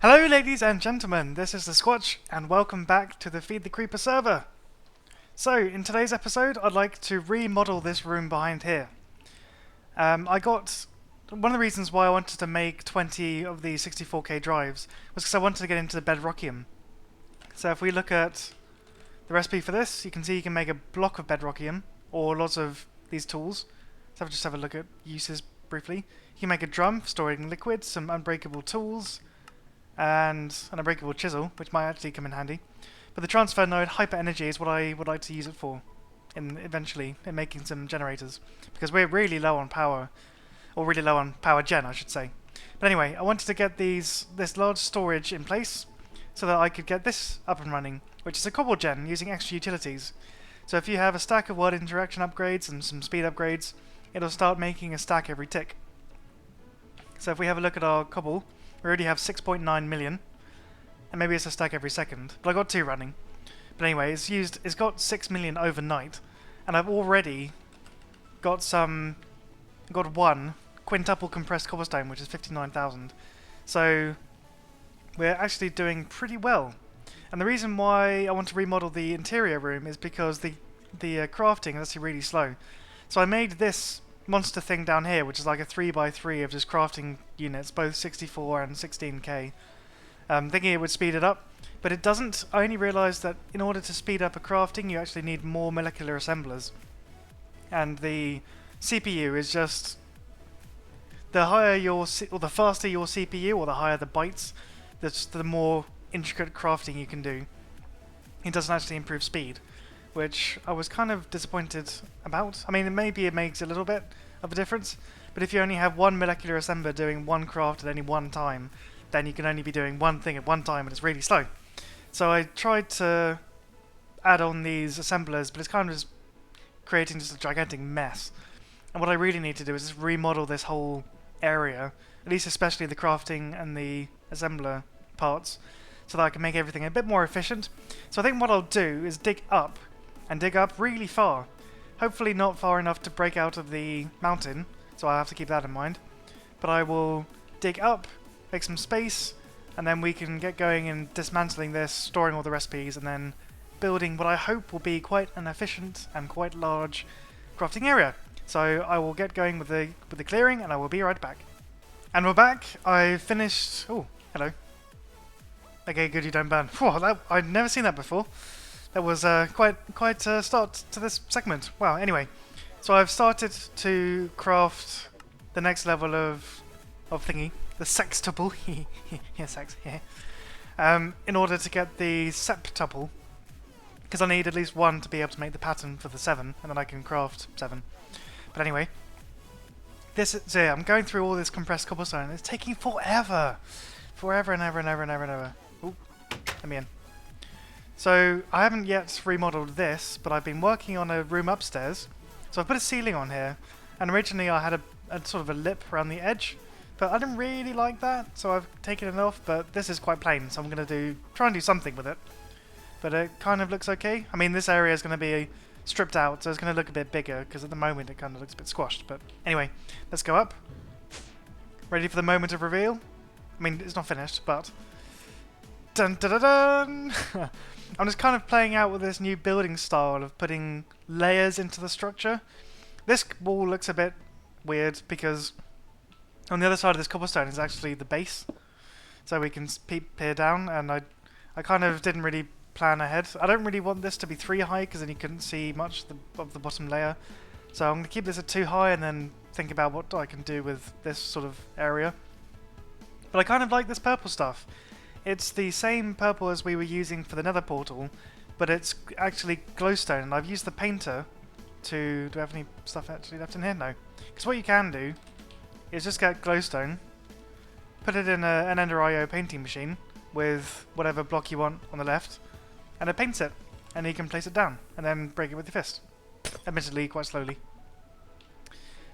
Hello ladies and gentlemen, this is LeSquatch and welcome back to the Feed the Creeper server. So, in today's episode I'd like to remodel this room behind here. One of the reasons why I wanted to make 20 of the 64k drives was because I wanted to get into the bedrockium. So if we look at the recipe for this, you can see you can make a block of bedrockium, or lots of these tools. So just have a look at uses briefly. You can make a drum for storing liquid, some unbreakable tools, and an unbreakable chisel, which might actually come in handy. But the transfer node hyper energy is what I would like to use it for, eventually in making some generators, because we're really low on power, or really low on power gen, I should say. But anyway, I wanted to get this large storage in place so that I could get this up and running, which is a cobble gen using extra utilities. So if you have a stack of world interaction upgrades and some speed upgrades, it'll start making a stack every tick. So if we have a look at our cobble, we already have 6.9 million, and maybe it's a stack every second, but I got 2 running. But anyway, it's got 6 million overnight, and I've already got one quintuple compressed cobblestone, which is 59,000. So we're actually doing pretty well. And the reason why I want to remodel the interior room is because the crafting is actually really slow. So I made this monster thing down here, which is like a 3x3 of just crafting units, both 64 and 16k. Thinking it would speed it up, but it doesn't. I only realised that in order to speed up a crafting, you actually need more molecular assemblers. And the CPU is just the faster your CPU, or the higher the bytes, the more intricate crafting you can do. It doesn't actually improve speed, which I was kind of disappointed about. I mean, maybe it makes a little bit of a difference, but if you only have one molecular assembler doing one craft at any one time, then you can only be doing one thing at one time, and it's really slow. So I tried to add on these assemblers, but it's kind of just creating just a gigantic mess. And what I really need to do is just remodel this whole area, at least especially the crafting and the assembler parts, so that I can make everything a bit more efficient. So I think what I'll do is dig up really far. Hopefully not far enough to break out of the mountain, so I have to keep that in mind. But I will dig up, make some space, and then we can get going in dismantling this, storing all the recipes, and then building what I hope will be quite an efficient and quite large crafting area. So I will get going with the clearing, and I will be right back. And we're back. I finished. Oh, hello. Okay, good, you don't burn. Whew, I'd never seen that before. That was quite a start to this segment. Wow, anyway. So I've started to craft the next level of thingy. The sextuple. Yeah, sex. Yeah. In order to get the septuple. Because I need at least one to be able to make the pattern for the 7. And then I can craft 7. But anyway. So yeah, I'm going through all this compressed cobblestone. It's taking forever. Forever and ever and ever and ever and ever. Ooh, let me in. So I haven't yet remodeled this, but I've been working on a room upstairs. So I've put a ceiling on here, and originally I had a sort of a lip around the edge, but I didn't really like that, so I've taken it off. But this is quite plain, so I'm going to try and do something with it. But it kind of looks okay. I mean, this area is going to be stripped out, so it's going to look a bit bigger, because at the moment it kind of looks a bit squashed. But anyway, let's go up. Ready for the moment of reveal? I mean, it's not finished, but dun dun dun dun! I'm just kind of playing out with this new building style of putting layers into the structure. This wall looks a bit weird because on the other side of this cobblestone is actually the base, so we can peer down. And I kind of didn't really plan ahead. I don't really want this to be 3 high because then you couldn't see much of the bottom layer. So I'm going to keep this at 2 high and then think about what I can do with this sort of area. But I kind of like this purple stuff. It's the same purple as we were using for the nether portal, but it's actually glowstone, and I've used the painter to... Do I have any stuff actually left in here? No. Because what you can do is just get glowstone, put it in an Ender IO painting machine with whatever block you want on the left, and it paints it, and you can place it down, and then break it with your fist. Admittedly, quite slowly.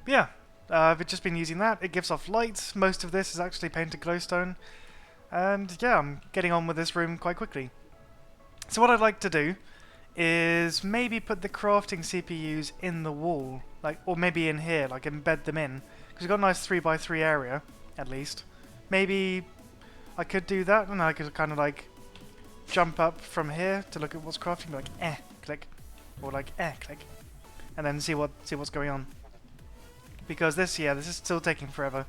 But yeah, I've just been using that. It gives off light. Most of this is actually painted glowstone. And yeah, I'm getting on with this room quite quickly. So what I'd like to do is maybe put the crafting CPUs in the wall, or maybe in here, embed them in, because we've got a nice 3x3 area, at least. Maybe I could do that, and I could kind of like jump up from here to look at what's crafting, like click, or like click, and then see what's going on. Because this is still taking forever.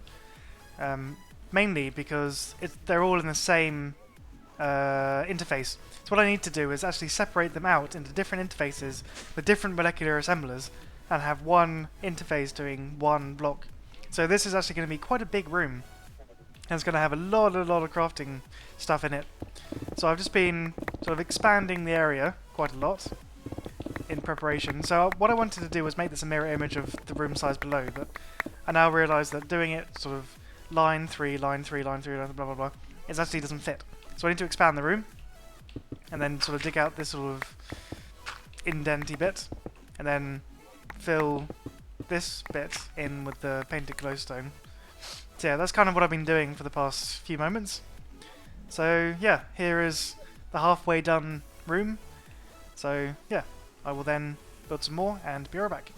Mainly because they're all in the same interface. So what I need to do is actually separate them out into different interfaces with different molecular assemblers and have one interface doing one block. So this is actually going to be quite a big room, and it's going to have a lot of crafting stuff in it. So I've just been sort of expanding the area quite a lot in preparation. So what I wanted to do was make this a mirror image of the room size below, but I now realise that doing it sort of line 3, line 3, line 3, blah blah blah, it actually doesn't fit. So I need to expand the room, and then sort of dig out this sort of indenty bit, and then fill this bit in with the painted glowstone. So yeah, that's kind of what I've been doing for the past few moments. So yeah, here is the halfway done room. So yeah, I will then build some more and be right back.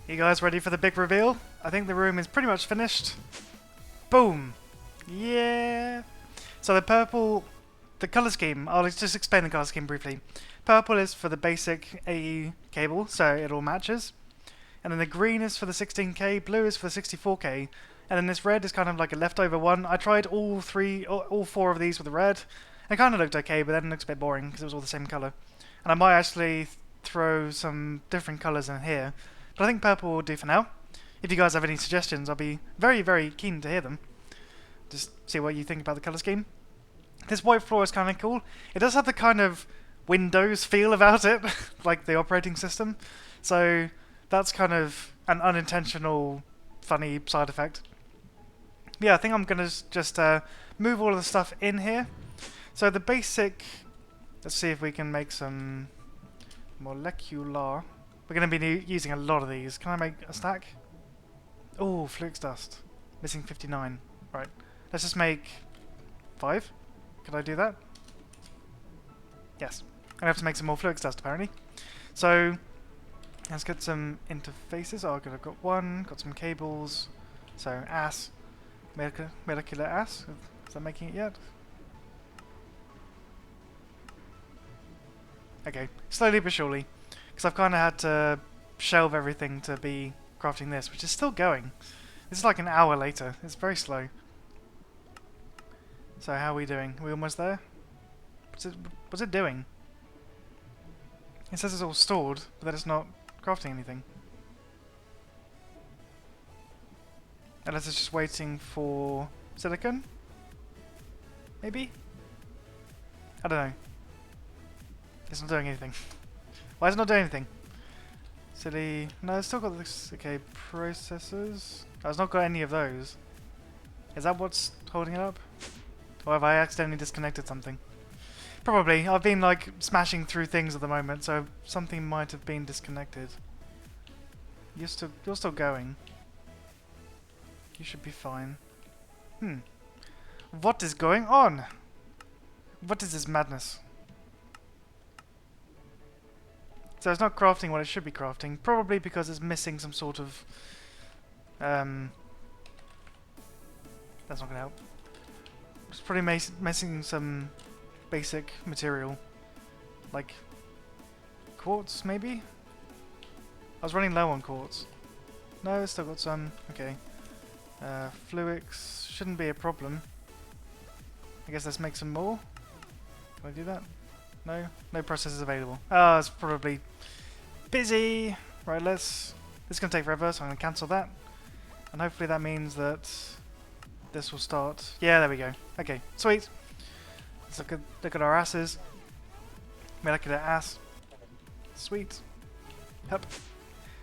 You guys ready for the big reveal? I think the room is pretty much finished. Boom! Yeah! So the purple, the colour scheme, I'll just explain the colour scheme briefly. Purple is for the basic AE cable, so it all matches. And then the green is for the 16K, blue is for the 64K, and then this red is kind of like a leftover one. I tried all 4 of these with the red. It kind of looked okay, but then it looks a bit boring because it was all the same colour. And I might actually throw some different colours in here, but I think purple will do for now. If you guys have any suggestions, I'll be very, very keen to hear them. Just see what you think about the colour scheme. This white floor is kind of cool. It does have the kind of Windows feel about it, like the operating system. So that's kind of an unintentional, funny side effect. Yeah, I think I'm going to just move all of the stuff in here. So the basic... Let's see if we can make some molecular... We're going to be using a lot of these. Can I make a stack? Oh, flux dust. Missing 59. Right. Let's just make 5. Can I do that? Yes. I have to make some more flux dust, apparently. So, let's get some interfaces. Oh, I've got one. Got some cables. So, ass. Molecular ass. Is that making it yet? Okay. Slowly but surely. Because I've kind of had to shelve everything to be crafting this, which is still going. This is like an hour later. It's very slow. So how are we doing? Are we almost there? What's it doing? It says it's all stored, but that it's not crafting anything. Unless it's just waiting for silicon? Maybe? I don't know. It's not doing anything. Why is it not doing anything? Silly. No, it's still got this. Okay, processors. Oh, it's not got any of those. Is that what's holding it up? Or have I accidentally disconnected something? Probably. I've been like smashing through things at the moment, so something might have been disconnected. You're still going. You should be fine. What is going on? What is this madness? So it's not crafting what it should be crafting, probably because it's missing some sort of... That's not going to help. It's probably missing some basic material. Like quartz, maybe? I was running low on quartz. No, it's still got some. Okay. Fluix shouldn't be a problem. I guess let's make some more. Can I do that? No? No processors available. Ah, it's probably busy. Right, this is going to take forever, so I'm going to cancel that. And hopefully that means that this will start. Yeah, there we go. Okay, sweet. Let's look at our asses. Molecular ass. Sweet. Yep.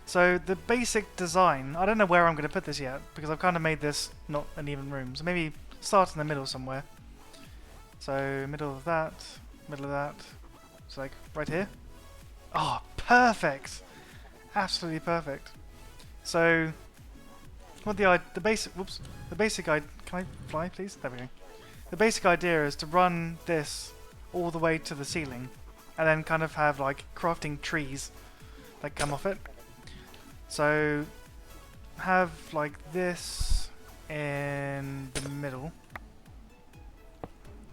So the basic design, I don't know where I'm going to put this yet, because I've kind of made this not an even room. So maybe start in the middle somewhere. So middle of that. Middle of that. It's like right here. Oh, perfect! Absolutely perfect. So, what the basic? Whoops. The basic can I fly, please? There we go. The basic idea is to run this all the way to the ceiling, and then kind of have like crafting trees that come off it. So, have like this in the middle.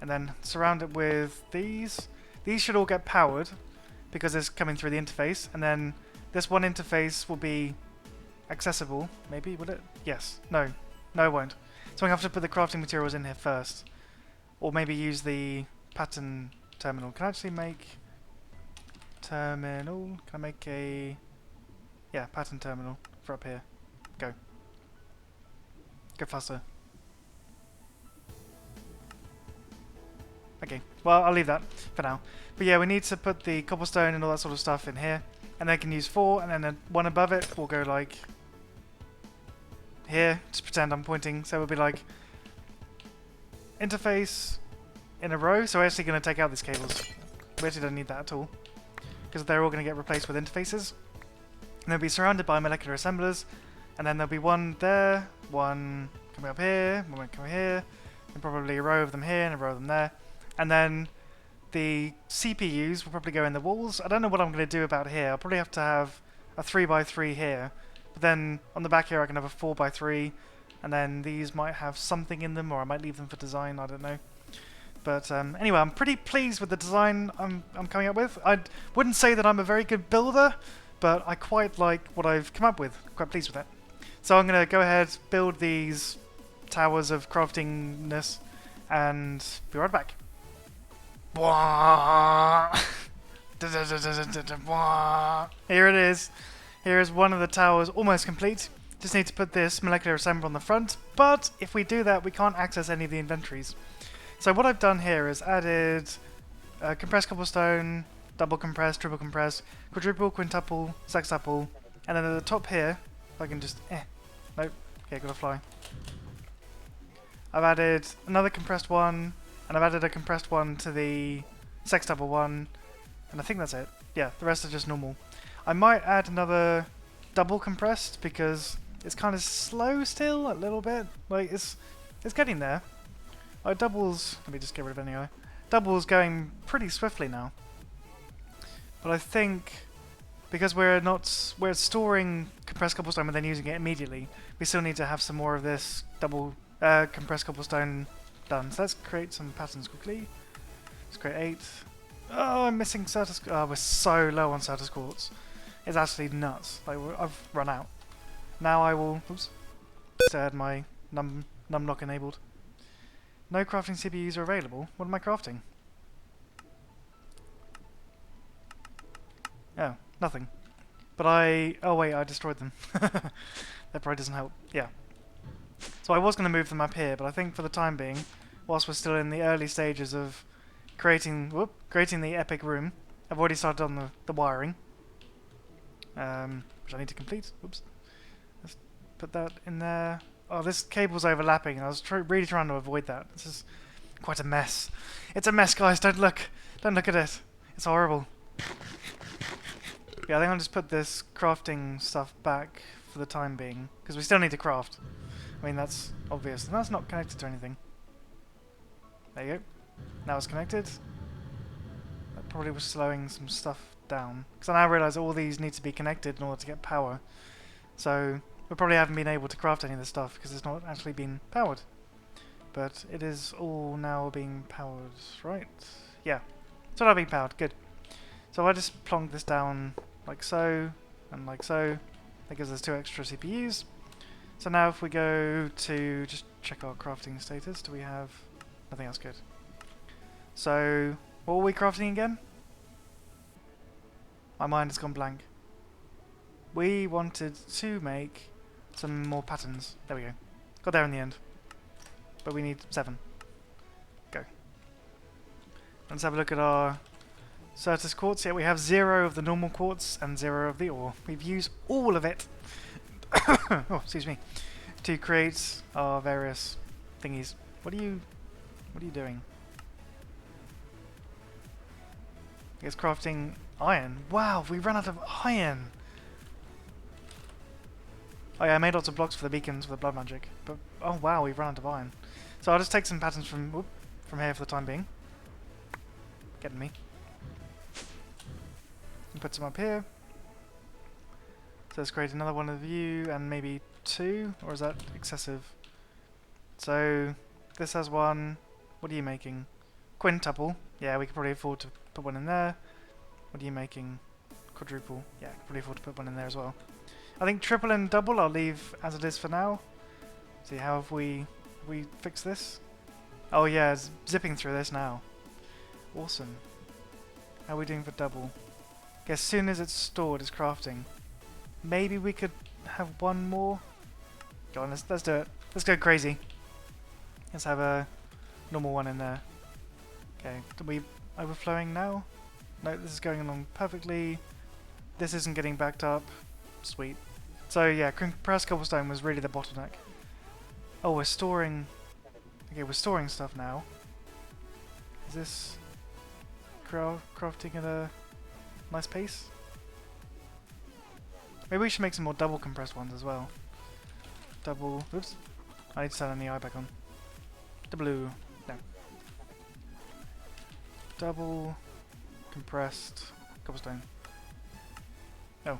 and then surround it with these. These should all get powered because it's coming through the interface, and then this one interface will be accessible. Maybe, will it? Yes. No. No, it won't. So I have to put the crafting materials in here first. Or maybe use the pattern terminal. Can I actually make terminal? Can I make a... yeah, pattern terminal for up here. Go. Go faster. Okay, well, I'll leave that for now. But yeah, we need to put the cobblestone and all that sort of stuff in here. And then I can use 4, and then the one above it will go like... here. Just pretend I'm pointing. So it'll be like... interface in a row. So we're actually going to take out these cables. We actually don't need that at all, because they're all going to get replaced with interfaces. And they'll be surrounded by molecular assemblers. And then there'll be one there, one coming up here, one coming here, and probably a row of them here and a row of them there. And then the CPUs will probably go in the walls. I don't know what I'm going to do about here. I'll probably have to have a 3x3 here. But then on the back here I can have a 4x3. And then these might have something in them, or I might leave them for design, I don't know. But anyway, I'm pretty pleased with the design I'm coming up with. I wouldn't say that I'm a very good builder, but I quite like what I've come up with. Quite pleased with it. So I'm going to go ahead, build these towers of craftingness, and be right back. Here it is. Here is one of the towers almost complete. Just need to put this molecular assembler on the front, but if we do that we can't access any of the inventories. So what I've done here is added compressed cobblestone, double compressed, triple compressed, quadruple, quintuple, sextuple, and then at the top here, if I can just, nope, okay, gotta fly. I've added another compressed one, and I've added a compressed one to the sextuple one, and I think that's it. Yeah, the rest are just normal. I might add another double compressed because it's kind of slow still, a little bit. Like it's getting there. Like doubles, let me just get rid of anyway. Doubles going pretty swiftly now. But I think because we're storing compressed cobblestone and then using it immediately, we still need to have some more of this double compressed cobblestone done. So let's create some patterns quickly. Let's create 8. Oh, I'm missing Certus. Oh, we're so low on Certus quartz. It's actually nuts. Like I've run out. Now I will. Oops. Said my num lock enabled. No crafting CPUs are available. What am I crafting? Oh, nothing. But oh wait, I destroyed them. That probably doesn't help. Yeah. So I was going to move them up here, but I think for the time being, whilst we're still in the early stages of creating the epic room, I've already started on the wiring, which I need to complete. Oops. Let's put that in there. Oh, this cable's overlapping, and I was really trying to avoid that. This is quite a mess. It's a mess, guys. Don't look. Don't look at it. It's horrible. Yeah, I think I'll just put this crafting stuff back for the time being, because we still need to craft. I mean, that's obvious. And that's not connected to anything. There you go. Now it's connected. That probably was slowing some stuff down, because I now realise all these need to be connected in order to get power. So we probably haven't been able to craft any of this stuff because it's not actually been powered. But it is all now being powered, right? Yeah. It's all now being powered. Good. So I just plonk this down like so, and like so. That gives us 2 extra CPUs. So now if we go to just check our crafting status, do we have nothing else? Good. So what were we crafting again? My mind has gone blank. We wanted to make some more patterns. There we go. Got there in the end. But we need 7. Go. Let's have a look at our Certus quartz. Yeah, we have 0 of the normal quartz and 0 of the ore. We've used all of it. Oh, excuse me. To create our various thingies. What are you doing? It's crafting iron. Wow, we ran out of iron. Oh yeah, I made lots of blocks for the beacons for the blood magic. But oh wow, we've run out of iron. So I'll just take some patterns from here for the time being. Getting me. And put some up here. So let's create another one of you and maybe 2, or is that excessive? So this has 1. What are you making? quintuple. Yeah, we could probably afford to put one in there. What are you making? Quadruple. Yeah, I could probably afford to put one in there as well. I think triple and double I'll leave as it is for now. See, how have we fixed this? Oh yeah, it's zipping through this now. Awesome. How are we doing for double? Okay, as soon as it's stored, it's crafting. Maybe we could have one more. Go on, let's do it. Let's go crazy. Let's have a normal one in there. Okay, are we overflowing now? No, this is going along perfectly. This isn't getting backed up. Sweet. So yeah, compressed cobblestone was really the bottleneck. Oh, we're storing... Okay, we're storing stuff now. Is this crafting at a nice pace? Maybe we should make some more double compressed ones as well. Double... Oops. I need to turn the eye back on. Double... No. Double... compressed... cobblestone. Oh.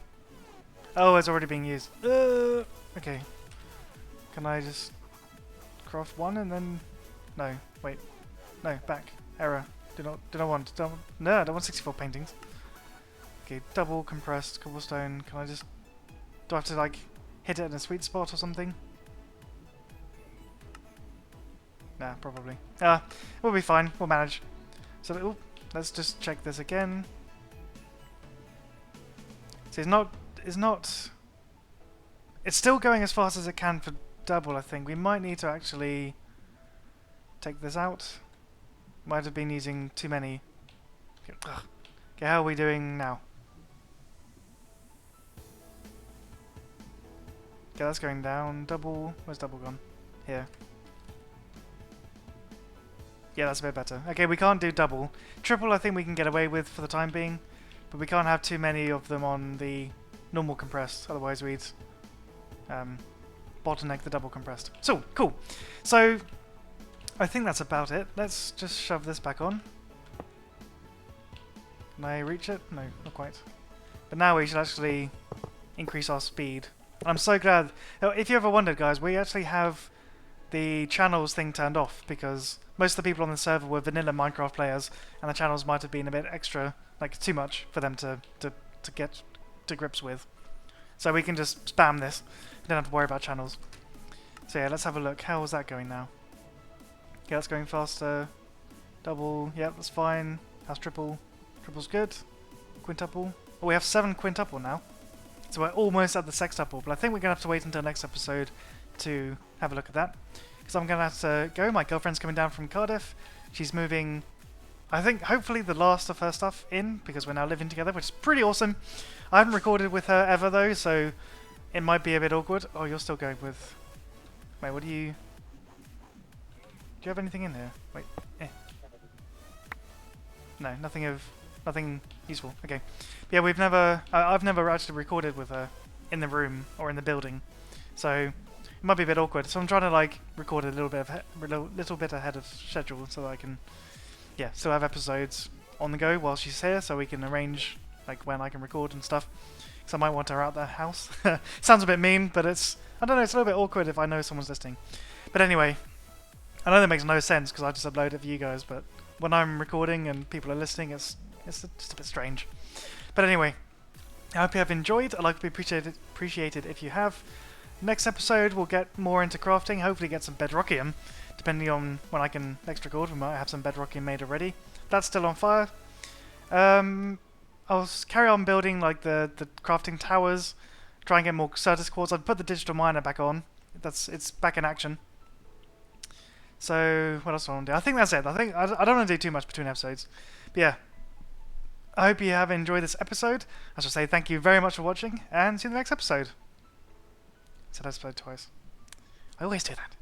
Oh, it's already being used. Okay. Can I just craft one and then... No, wait. No, back. Error. Do not want... No, I don't want 64 paintings. Okay, double compressed cobblestone. Can I just... Do I have to, like, hit it in a sweet spot or something? Nah, probably. We'll be fine. We'll manage. So, let's just check this again. See, it's still going as fast as it can for double, I think. We might need to actually take this out. Might have been using too many. Okay, how are we doing now? Okay, that's going down. Double. Where's double gone? Here. Yeah, that's a bit better. Okay, we can't do double. Triple I think we can get away with for the time being, but we can't have too many of them on the normal compressed, otherwise we'd bottleneck the double compressed. So, cool. So, I think that's about it. Let's just shove this back on. Can I reach it? No, not quite. But now we should actually increase our speed. I'm so glad. If you ever wondered, guys, we actually have the channels thing turned off because most of the people on the server were vanilla Minecraft players, and the channels might have been a bit extra, like too much for them to get to grips with. So we can just spam this. We don't have to worry about channels. So yeah, let's have a look. How is that going now? Yeah, that's going faster. Double, yep, that's fine. How's triple? Triple's good. Quintuple. Oh, we have 7 quintuple now. So we're almost at the sextuple, but I think we're going to have to wait until next episode to have a look at that. Because I'm going to have to go. My girlfriend's coming down from Cardiff. She's moving, I think, hopefully the last of her stuff in, because we're now living together, which is pretty awesome. I haven't recorded with her ever, though, so it might be a bit awkward. Oh, you're still going with... Wait, what do you... Do you have anything in here? Wait, No, nothing useful. Okay. But yeah, I've never actually recorded with her in the room or in the building, so it might be a bit awkward. So I'm trying to like record a little bit ahead of schedule so that I can, yeah, still have episodes on the go while she's here, so we can arrange like when I can record and stuff. Because I might want her out the house. Sounds a bit mean, but I don't know. It's a little bit awkward if I know someone's listening. But anyway, I know that makes no sense because I just upload it for you guys, but when I'm recording and people are listening, it's just a bit strange. But anyway, I hope you have enjoyed. I'd like to be appreciated if you have. Next episode, we'll get more into crafting, hopefully get some bedrockium, depending on when I can next record. We might have some bedrockium made already. That's still on fire. I'll carry on building like the crafting towers, try and get more Certus quartz. I'd put the digital miner back on. It's back in action. So what else do I want to do? I think that's it. I don't want to do too much between episodes. But yeah, I hope you have enjoyed this episode. I shall say thank you very much for watching, and see you in the next episode. I said episode twice. I always do that.